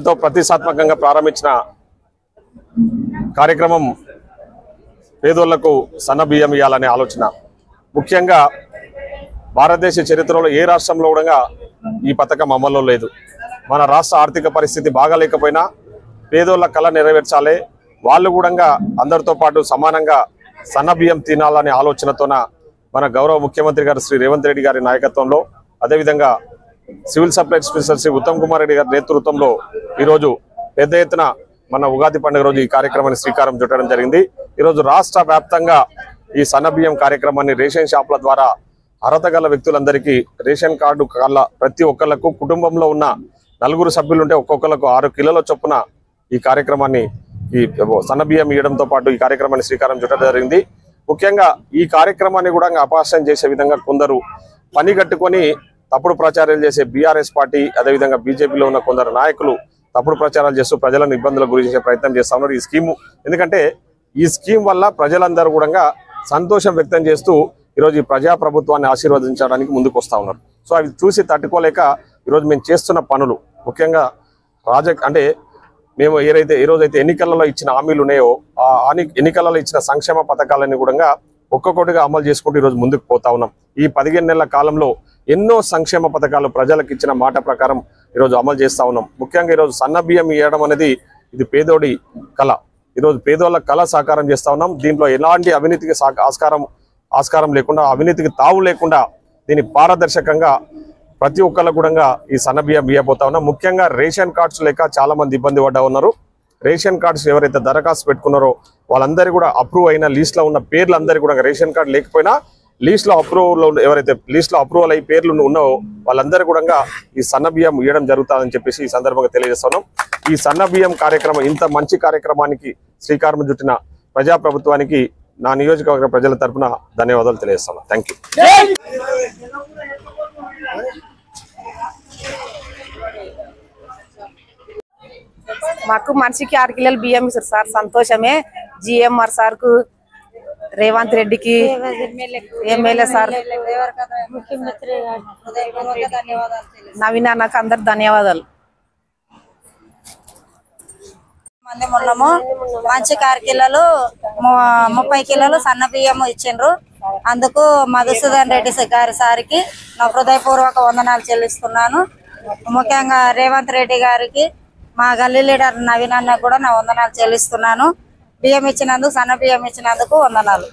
ఎంతో ప్రతిష్టాత్మకంగా ప్రారంభించిన కార్యక్రమం పేదోళ్లకు సన్న బియ్యం ఇవ్వాలనే ఆలోచన. ముఖ్యంగా భారతదేశ చరిత్రలో ఏ రాష్ట్రంలో కూడా ఈ పథకం అమల్లో లేదు. మన రాష్ట్ర ఆర్థిక పరిస్థితి బాగాలేకపోయినా పేదోళ్ల కళ నెరవేర్చాలి, వాళ్ళు కూడా అందరితో పాటు సమానంగా సన్న బియ్యం తినాలనే ఆలోచనతోన మన గౌరవ ముఖ్యమంత్రి గారు శ్రీ రేవంత్ రెడ్డి గారి నాయకత్వంలో, అదేవిధంగా civil supplies minister Shri Uttam Kumar Reddy గారి నేతృత్వంలో ఈరోజు పెద్ద ఎత్తున మన ఉగాది పండుగ రోజు ఈ కార్యక్రమాన్ని శ్రీకారం చుట్టడం జరిగింది. ఈరోజు రాష్ట్ర వ్యాప్తంగా ఈ సన్న బియ్యం కార్యక్రమాన్ని రేషన్ షాపుల ద్వారా అర్హత గల వ్యక్తులందరికీ రేషన్ కార్డు కల్లా ప్రతి ఒక్కళ్లకు కుటుంబంలో ఉన్న 4 సభ్యులుంటే ఒక్కొక్కరికి 6 కిలోల చొప్పున ఈ కార్యక్రమాన్ని ఈ సన్న బియ్యం ఇవ్వడంతో పాటు ఈ కార్యక్రమాన్ని శ్రీకారం చుట్టడం జరిగింది. ముఖ్యంగా ఈ కార్యక్రమాన్ని కూడా అపహాస్యం చేసే విధంగా కొందరు పని కట్టుకొని తప్పుడు ప్రచారాలు చేసే బీఆర్ఎస్ పార్టీ, అదేవిధంగా బీజేపీలో ఉన్న కొందరు నాయకులు తప్పుడు ప్రచారాలు చేస్తూ ప్రజలను ఇబ్బందులకు గురి చేసే ప్రయత్నం చేస్తా ఉన్నారు. ఈ స్కీము ఎందుకంటే ఈ స్కీమ్ వల్ల ప్రజలందరూ కూడా సంతోషం వ్యక్తం చేస్తూ ఈరోజు ఈ ప్రజాప్రభుత్వాన్ని ఆశీర్వదించడానికి ముందుకు వస్తూ ఉన్నారు. సో అవి చూసి తట్టుకోలేక ఈరోజు మేము చేస్తున్న పనులు ముఖ్యంగా అంటే మేము ఈరోజైతే ఎన్నికలలో ఇచ్చిన హామీలు ఉన్నాయో ఆ ఎన్నికలలో ఇచ్చిన సంక్షేమ పథకాలన్నీ కూడా ఒక్కొక్కటిగా అమలు చేసుకుంటూ ఈరోజు ముందుకు పోతా ఉన్నాం. ఈ 15 నెలల కాలంలో ఎన్నో సంక్షేమ పథకాలు ప్రజలకు ఇచ్చిన మాట ప్రకారం ఈరోజు అమలు చేస్తా ఉన్నాం. ముఖ్యంగా ఈరోజు సన్న బియ్యం ఇవ్వడం అనేది ఇది పేదోడి కళ. ఈరోజు పేదోళ్ళ కళ సాకారం చేస్తా ఉన్నాం. దీంట్లో ఎలాంటి అవినీతికి ఆస్కారం లేకుండా, అవినీతికి తావు లేకుండా దీన్ని పారదర్శకంగా ప్రతి ఒక్కళ్ళకు కూడా ఈ సన్న బియ్యం ఇవ్వబోతా ఉన్నాం. ముఖ్యంగా రేషన్ కార్డ్స్ లేక చాలా మంది ఇబ్బంది పడ్డా ఉన్నారు. రేషన్ కార్డ్స్ ఎవరైతే దరఖాస్తు పెట్టుకున్నారో వాళ్ళందరూ కూడా అప్రూవ్ అయిన లిస్ట్ లో ఉన్న పేర్లందరూ కూడా రేషన్ కార్డు లేకపోయినా లిస్ట్ లో ఎవరైతే లిస్ట్ లో అప్రూవల్ అయ్యి పేర్లు ఉన్నావో వాళ్ళందరూ కూడా ఈ సన్న బియ్యం ఇవ్వడం జరుగుతుందని చెప్పేసి ఈ సందర్భంగా తెలియజేస్తున్నాం. ఈ సన్న బియ్యం కార్యక్రమం ఇంత మంచి కార్యక్రమానికి శ్రీకారం చుట్టిన ప్రజాప్రభుత్వానికి నా నియోజకవర్గ ప్రజల తరఫున ధన్యవాదాలు తెలియజేస్తున్నాను. Thank you. మాకు మనిషికి 6 కిలోలు బియ్యం ఇస్తారు సార్, సంతోషమే. జిఎంఆర్ సార్ కు, రేవంత్ రెడ్డికి, ఎమ్మెల్యే సార్, నవీన్ అన్నకు అందరు ధన్యవాదాలు. మంది ఉన్నాము. మంచి 6 కిలోలు 30 కిలోలు సన్న బియ్యం ఇచ్చిండ్రు. అందుకు మధుసూదన్ రెడ్డి గారి సారికి నా హృదయపూర్వక వందనాలు చెల్లిస్తున్నాను. ముఖ్యంగా రేవంత్ రెడ్డి గారికి, మా గల్లీ లీడర్ నవీన్ అన్న కూడా నా వందనాలు చెల్లిస్తున్నాను. బియ్యం ఇచ్చినందుకు, సన్న బియ్యం ఇచ్చినందుకు వందనాలు.